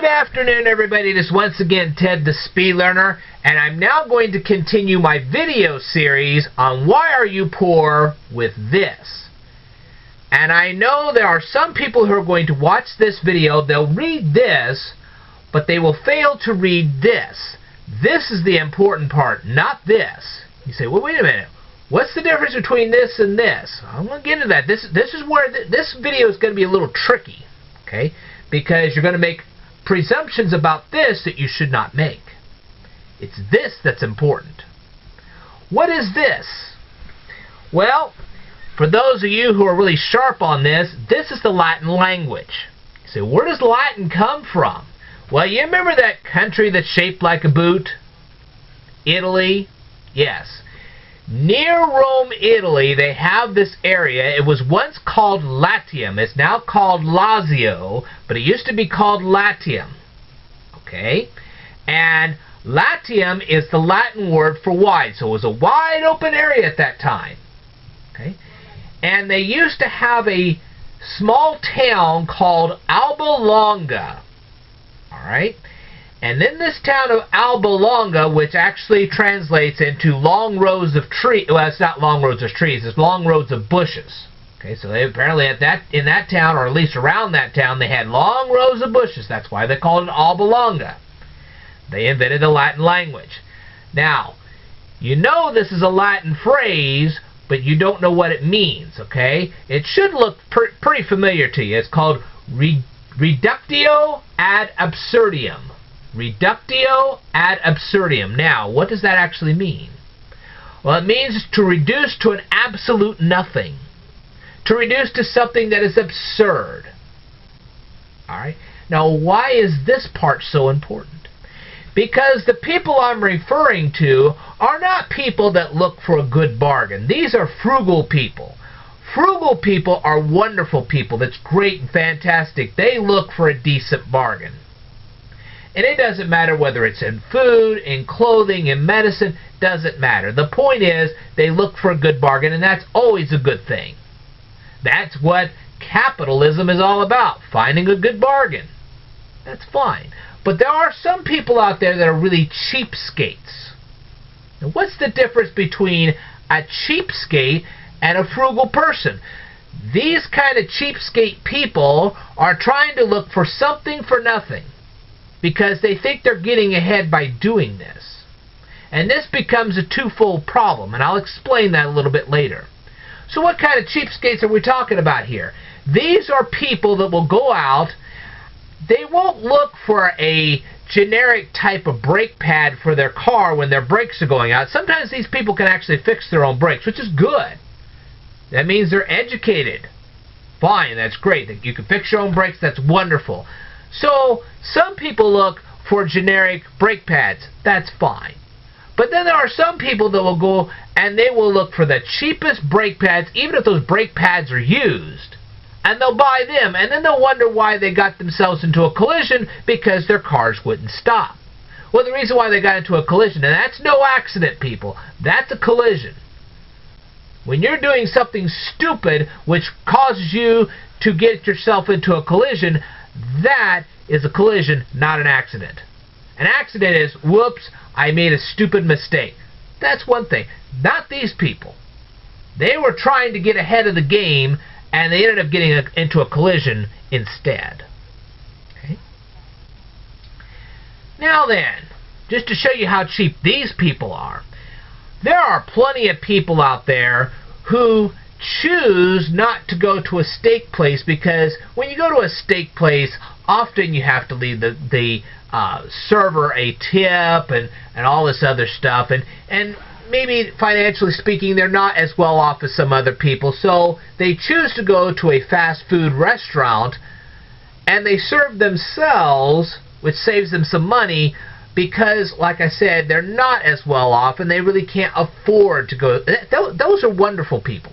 Good afternoon, everybody. This is once again Ted the Speed Learner, and I'm now going to continue my video series on Why Are You Poor with this. And I know there are some people who are going to watch this video, they'll read this, but they will fail to read this. This is the important part, not this. You say, well, wait a minute. What's the difference between this and this? I'm going to get into that. This is where this video is going to be a little tricky, okay? Because you're going to make presumptions about this that you should not make. It's this that's important. What is this? Well, for those of you who are really sharp on this, this is the Latin language. You say, where does Latin come from? Well, you remember that country that's shaped like a boot? Italy? Yes. Near Rome, Italy, they have this area. It was once called Latium. It's now called Lazio, but it used to be called Latium. Okay? And Latium is the Latin word for wide. So it was a wide open area at that time. Okay? And they used to have a small town called Alba Longa. Alright? And then this town of Alba Longa, which actually translates into long rows of trees, well, it's not long rows of trees, it's long rows of bushes. Okay, so they apparently in that town, or at least around that town, they had long rows of bushes. That's why they called it Alba Longa. They invented the Latin language. Now, you know this is a Latin phrase, but you don't know what it means, okay? It should look pretty familiar to you. It's called reductio ad absurdum. Reductio ad absurdum. Now, what does that actually mean? Well, it means to reduce to an absolute nothing. To reduce to something that is absurd. Alright? Now, why is this part so important? Because the people I'm referring to are not people that look for a good bargain. These are frugal people. Frugal people are wonderful people. That's great and fantastic. They look for a decent bargain. And it doesn't matter whether it's in food, in clothing, in medicine, doesn't matter. The point is, they look for a good bargain, and that's always a good thing. That's what capitalism is all about, finding a good bargain. That's fine. But there are some people out there that are really cheapskates. Now, what's the difference between a cheapskate and a frugal person? These kind of cheapskate people are trying to look for something for nothing, because they think they're getting ahead by doing this. And this becomes a twofold problem, and I'll explain that a little bit later. So what kind of cheapskates are we talking about here? These are people that will go out, they won't look for a generic type of brake pad for their car when their brakes are going out. Sometimes these people can actually fix their own brakes, which is good. That means they're educated. Fine, that's great. You can fix your own brakes, that's wonderful. So, some people look for generic brake pads. That's fine. But then there are some people that will go and they will look for the cheapest brake pads, even if those brake pads are used. And they'll buy them, and then they'll wonder why they got themselves into a collision, because their cars wouldn't stop. Well, the reason why they got into a collision, and that's no accident, people. That's a collision. When you're doing something stupid which causes you to get yourself into a collision, that is a collision, not an accident. An accident is, whoops, I made a stupid mistake. That's one thing. Not these people. They were trying to get ahead of the game, and they ended up getting into a collision instead. Okay? Now then, just to show you how cheap these people are, there are plenty of people out there who choose not to go to a steak place, because when you go to a steak place, often you have to leave the server a tip and all this other stuff, and maybe financially speaking they're not as well off as some other people, so they choose to go to a fast food restaurant and they serve themselves, which saves them some money, because, like I said, they're not as well off and they really can't afford to go. Those are wonderful people.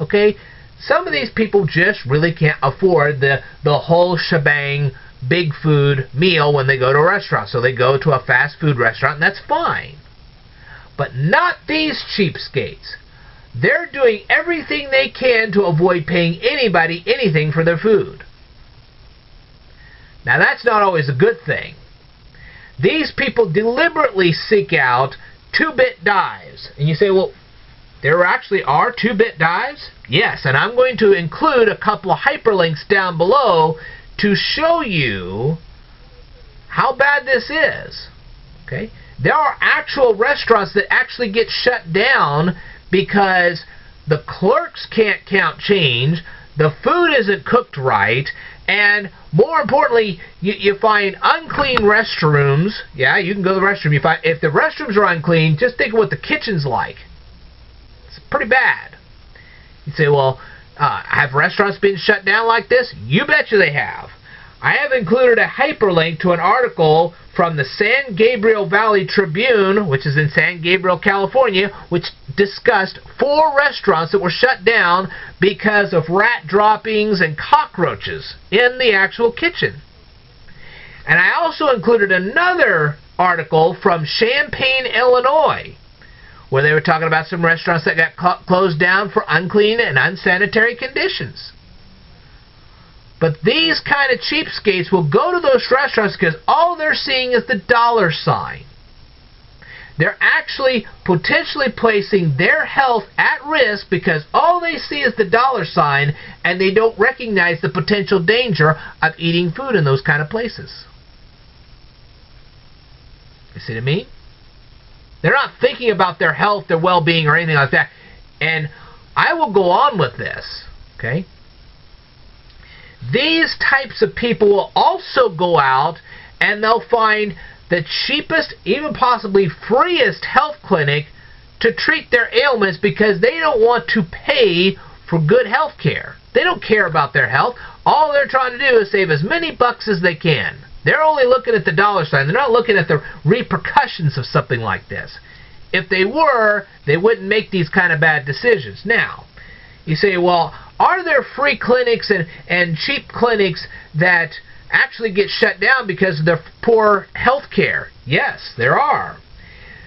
Okay? Some of these people just really can't afford the whole shebang big food meal when they go to a restaurant. So they go to a fast food restaurant, and that's fine. But not these cheapskates. They're doing everything they can to avoid paying anybody anything for their food. Now that's not always a good thing. These people deliberately seek out 2-bit dives. And you say, well, there actually are 2-bit dives? Yes, and I'm going to include a couple of hyperlinks down below to show you how bad this is. Okay? There are actual restaurants that actually get shut down because the clerks can't count change, the food isn't cooked right, and more importantly, you find unclean restrooms. Yeah, you can go to the restroom. If the restrooms are unclean, just think of what the kitchen's like. It's pretty bad. You say, well, have restaurants been shut down like this? You betcha they have. I have included a hyperlink to an article from the San Gabriel Valley Tribune, which is in San Gabriel, California, which discussed 4 restaurants that were shut down because of rat droppings and cockroaches in the actual kitchen. And I also included another article from Champaign, Illinois, where they were talking about some restaurants that got closed down for unclean and unsanitary conditions. But these kind of cheapskates will go to those restaurants because all they're seeing is the dollar sign. They're actually potentially placing their health at risk because all they see is the dollar sign, and they don't recognize the potential danger of eating food in those kind of places. You see what I mean? They're not thinking about their health, their well-being, or anything like that. And I will go on with this, okay? These types of people will also go out and they'll find the cheapest, even possibly freest health clinic to treat their ailments because they don't want to pay for good health care. They don't care about their health. All they're trying to do is save as many bucks as they can. They're only looking at the dollar sign. They're not looking at the repercussions of something like this. If they were, they wouldn't make these kind of bad decisions. Now, you say, well, are there free clinics and cheap clinics that actually get shut down because of their poor health care? Yes, there are.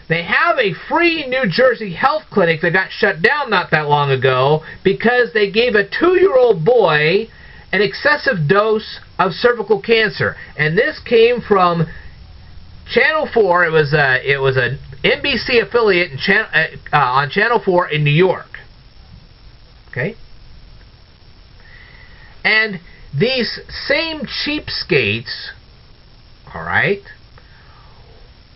They have a free New Jersey health clinic that got shut down not that long ago because they gave a 2-year-old boy an excessive dose of cervical cancer. And this came from Channel 4. It was an NBC affiliate on Channel 4 in New York. Okay? And these same cheapskates, all right,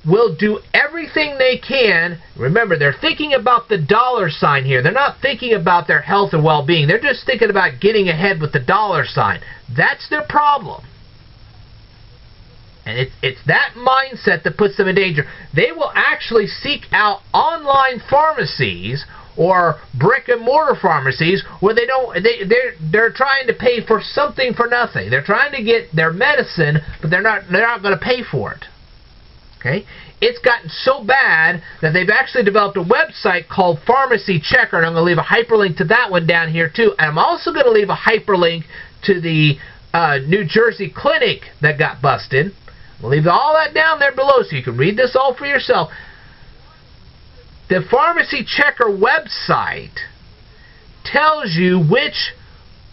will do everything they can. Remember, they're thinking about the dollar sign here. They're not thinking about their health and well-being. They're just thinking about getting ahead with the dollar sign. That's their problem. And it's that mindset that puts them in danger. They will actually seek out online pharmacies or brick-and-mortar pharmacies where they're trying to pay for something for nothing. They're trying to get their medicine, but they're not going to pay for it. Okay? It's gotten so bad that they've actually developed a website called Pharmacy Checker, and I'm going to leave a hyperlink to that one down here too. And I'm also going to leave a hyperlink to the New Jersey clinic that got busted. We'll leave all that down there below so you can read this all for yourself. The Pharmacy Checker website tells you which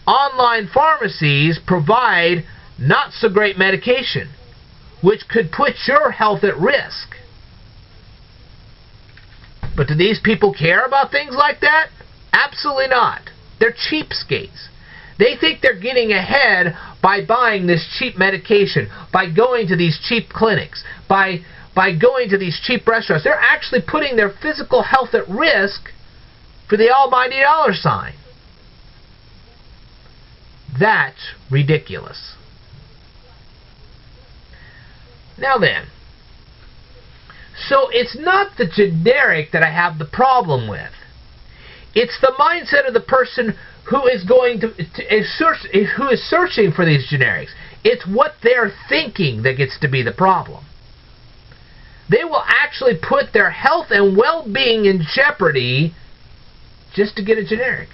online pharmacies provide not so great medication, which could put your health at risk. But do these people care about things like that? Absolutely not. They're cheapskates. They think they're getting ahead by buying this cheap medication, by going to these cheap clinics, by going to these cheap restaurants. They're actually putting their physical health at risk for the almighty dollar sign. That's ridiculous. Now then, so it's not the generic that I have the problem with. It's the mindset of the person who is who is searching for these generics. It's what they're thinking that gets to be the problem. They will actually put their health and well-being in jeopardy just to get a generic.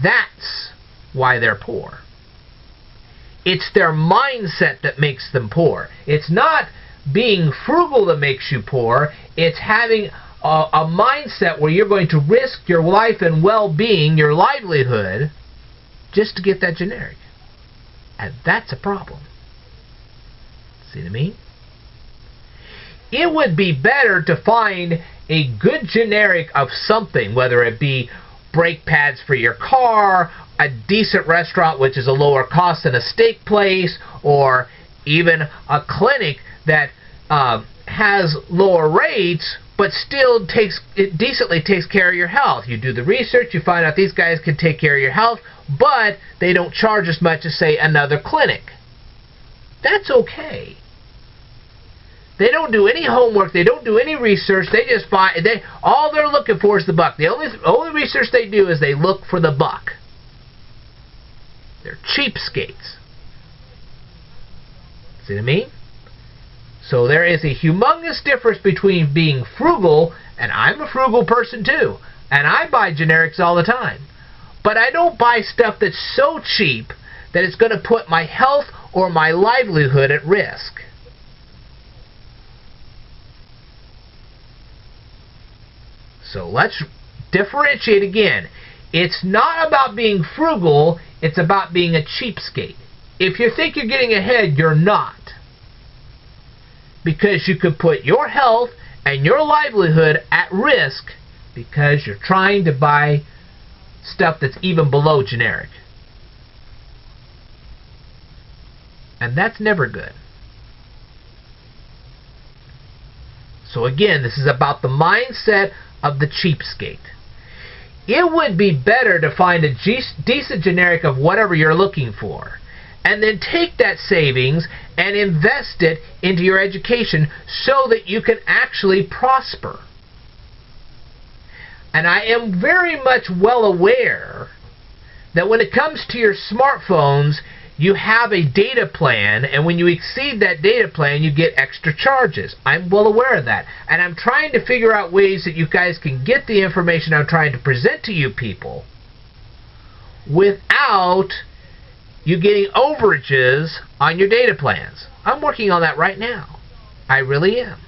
That's why they're poor. It's their mindset that makes them poor. It's not being frugal that makes you poor. It's having a mindset where you're going to risk your life and well-being, your livelihood, just to get that generic. And that's a problem. See what I mean? It would be better to find a good generic of something, whether it be brake pads for your car, a decent restaurant which is a lower cost than a steak place, or even a clinic that has lower rates but still decently takes care of your health. You do the research, you find out these guys can take care of your health, but they don't charge as much as, say, another clinic. That's okay. They don't do any homework. They don't do any research. They just find all they're looking for is the buck. The only research they do is they look for the buck. They're cheapskates. See what I mean? So there is a humongous difference between being frugal, and I'm a frugal person too, and I buy generics all the time. But I don't buy stuff that's so cheap that it's going to put my health or my livelihood at risk. So let's differentiate again. It's not about being frugal, it's about being a cheapskate. If you think you're getting ahead, you're not. Because you could put your health and your livelihood at risk because you're trying to buy stuff that's even below generic. And that's never good. So again, this is about the mindset of the cheapskate. It would be better to find a decent generic of whatever you're looking for, and then take that savings and invest it into your education so that you can actually prosper. And I am very much well aware that when it comes to your smartphones, you have a data plan, and when you exceed that data plan, you get extra charges. I'm well aware of that. And I'm trying to figure out ways that you guys can get the information I'm trying to present to you people without you getting overages on your data plans. I'm working on that right now. I really am.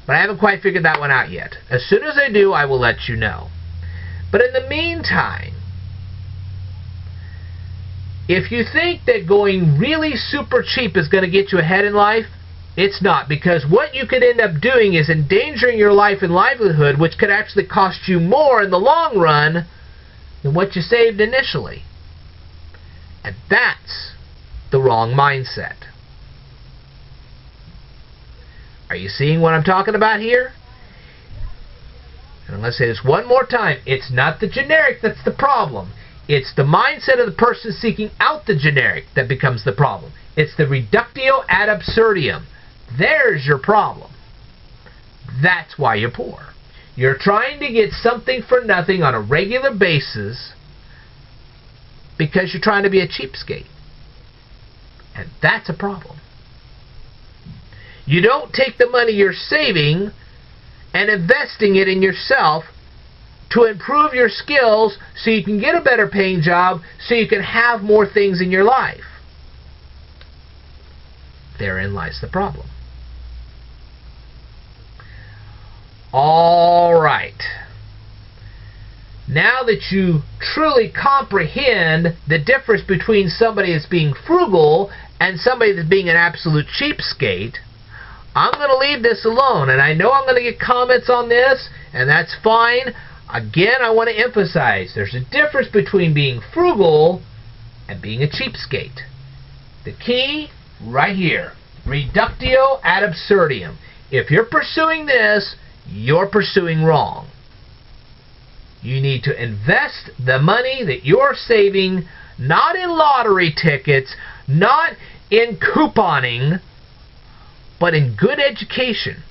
But I haven't quite figured that one out yet. As soon as I do, I will let you know. But in the meantime, if you think that going really super cheap is going to get you ahead in life, it's not. Because what you could end up doing is endangering your life and livelihood, which could actually cost you more in the long run than what you saved initially. And that's the wrong mindset. Are you seeing what I'm talking about here? And I'm going to say this one more time. It's not the generic that's the problem. It's the mindset of the person seeking out the generic that becomes the problem. It's the reductio ad absurdum. There's your problem. That's why you're poor. You're trying to get something for nothing on a regular basis because you're trying to be a cheapskate. And that's a problem. You don't take the money you're saving and investing it in yourself to improve your skills so you can get a better paying job so you can have more things in your life. Therein lies the problem. All right. Now that you truly comprehend the difference between somebody that's being frugal and somebody that's being an absolute cheapskate, I'm going to leave this alone. And I know I'm going to get comments on this, and that's fine. Again, I want to emphasize there's a difference between being frugal and being a cheapskate. The key, right here, reductio ad absurdum. If you're pursuing this, you're pursuing wrong. You need to invest the money that you're saving, not in lottery tickets, not in couponing, but in good education.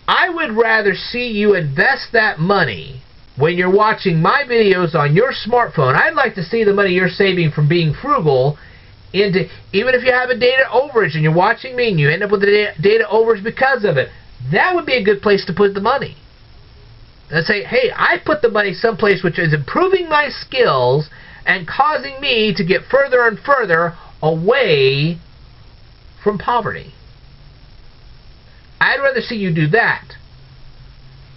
I would rather see you invest that money when you're watching my videos on your smartphone. I'd like to see the money you're saving from being frugal into, even if you have a data overage and you're watching me and you end up with a data overage because of it, that would be a good place to put the money. And say, hey, I put the money someplace which is improving my skills and causing me to get further and further away from poverty. I'd rather see you do that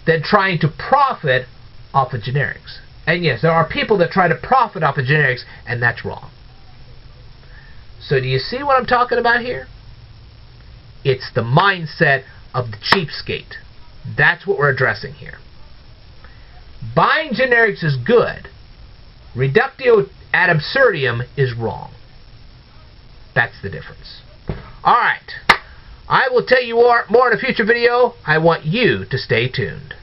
than trying to profit off of generics. And yes, there are people that try to profit off of generics, and that's wrong. So do you see what I'm talking about here? It's the mindset of the cheapskate. That's what we're addressing here. Buying generics is good. Reductio ad absurdum is wrong. That's the difference. Alright. I will tell you more in a future video. I want you to stay tuned.